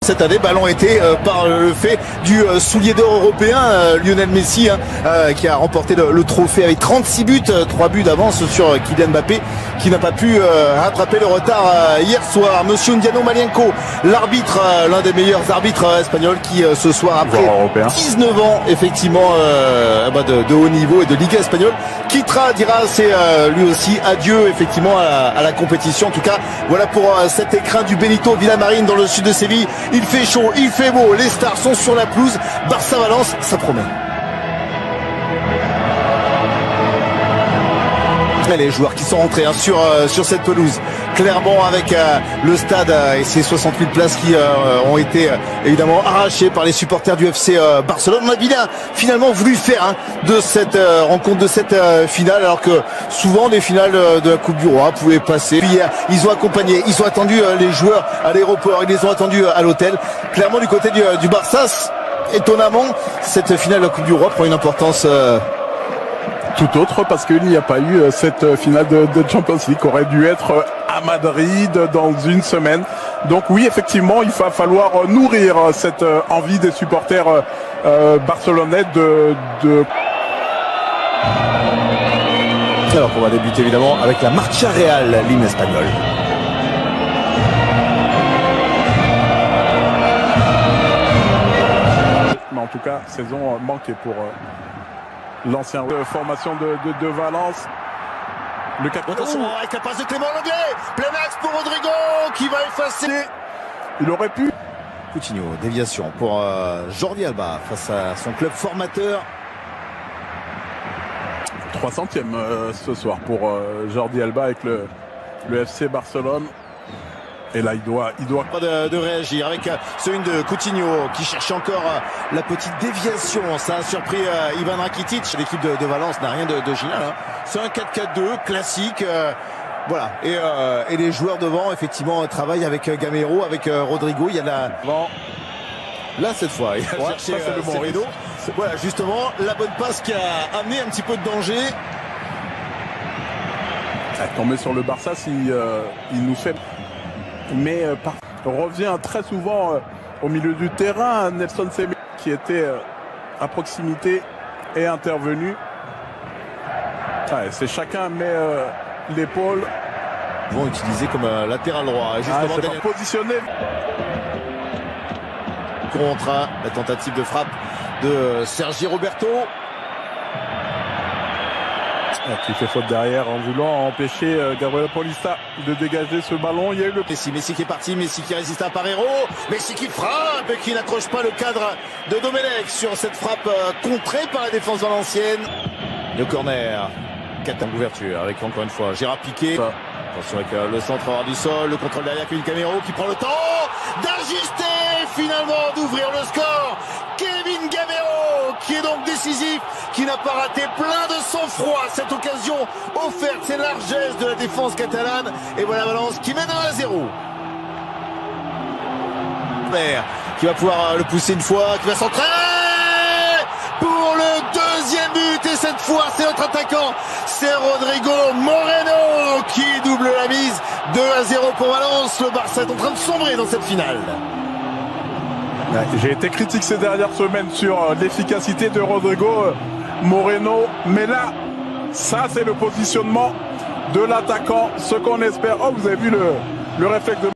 Cette année, ballon été par le fait du soulier d'or européen, Lionel Messi, qui a remporté le trophée avec 36 buts, 3 buts d'avance sur Kylian Mbappé, qui n'a pas pu rattraper le retard hier soir. Monsieur Ndiano Malienko, l'arbitre, l'un des meilleurs arbitres espagnols, qui ce soir, après 19 ans, effectivement, de haut niveau et de Ligue espagnole, quittera, dira, c'est lui aussi adieu, effectivement, à la compétition. En tout cas, voilà pour cet écrin du Benito Villamarín dans le sud de Séville. Il fait chaud, il fait beau, les stars sont sur la pelouse. Barça-Valence, ça promet. Et les joueurs qui sont rentrés sur cette pelouse, clairement avec le stade et ses 60 000 places qui ont été évidemment arrachées par les supporters du FC Barcelone. On a bien finalement voulu faire de cette rencontre, de cette finale, alors que souvent les finales de la Coupe du Roi pouvaient passer. Puis hier, ils ont accompagné, ils ont attendu les joueurs à l'aéroport, ils les ont attendus à l'hôtel. Clairement du côté du Barça, étonnamment, cette finale de la Coupe du Roi prend une importance tout autre, parce qu'il n'y a pas eu cette finale de Champions League qui aurait dû être à Madrid dans une semaine. Donc oui, effectivement, il va falloir nourrir cette envie des supporters barcelonais de... Alors on va débuter évidemment avec la Marcha Real, l'hymne espagnol. Mais en tout cas, saison manquée pour l'ancienne formation de Valence. Le attention avec la passe de Clément Lenglet, plein axe pour Rodrigo qui va effacer. Il aurait pu. Coutinho, déviation pour Jordi Alba face à son club formateur. 300e ce soir pour Jordi Alba avec le FC Barcelone. Et là, il doit pas de réagir avec celui de Coutinho qui cherche encore la petite déviation. Ça a surpris Ivan Rakitic. L'équipe de Valence n'a rien de génial. C'est un 4-4-2 classique. Voilà. Et les joueurs devant, effectivement, travaillent avec Gamero, avec Rodrigo. Il y a là, cette fois, il a cherché le bon Moreno. Voilà, justement, la bonne passe qui a amené un petit peu de danger. Tomber sur le Barça si il nous fait... Mais revient très souvent au milieu du terrain. Nelson Semedo qui était à proximité est intervenu. C'est chacun met l'épaule. Ils vont utiliser comme latéral droit. C'est pas positionné. Contre la tentative de frappe de Sergi Roberto. Qui fait faute derrière en voulant empêcher Gabriel Paulista de dégager ce ballon. Il y a eu le Messi qui est parti, Messi qui résiste à Parero, Messi qui frappe et qui n'accroche pas le cadre de Domenech sur cette frappe contrée par la défense valencienne. Le corner, 4 d'ouverture avec encore une fois Gérard Piqué. Attention avec le centre hors du sol, le contrôle derrière Kevin Gamero qui prend le temps d'ajuster, finalement d'ouvrir le score. Kevin Gamero qui est donc décisif, qui n'a pas raté, plein de sang-froid cette occasion offerte, c'est largesse de la défense catalane. Et voilà Valence qui mène 1-0. Qui va pouvoir le pousser une fois, qui va centrer pour le deuxième but, et cette fois c'est notre attaquant, c'est Rodrigo Moreno qui double la mise. 2-0 pour Valence. Le Barça est en train de sombrer dans cette finale. J'ai été critique ces dernières semaines sur l'efficacité de Rodrigo Moreno, mais là, ça c'est le positionnement de l'attaquant, ce qu'on espère. Oh, vous avez vu le réflexe de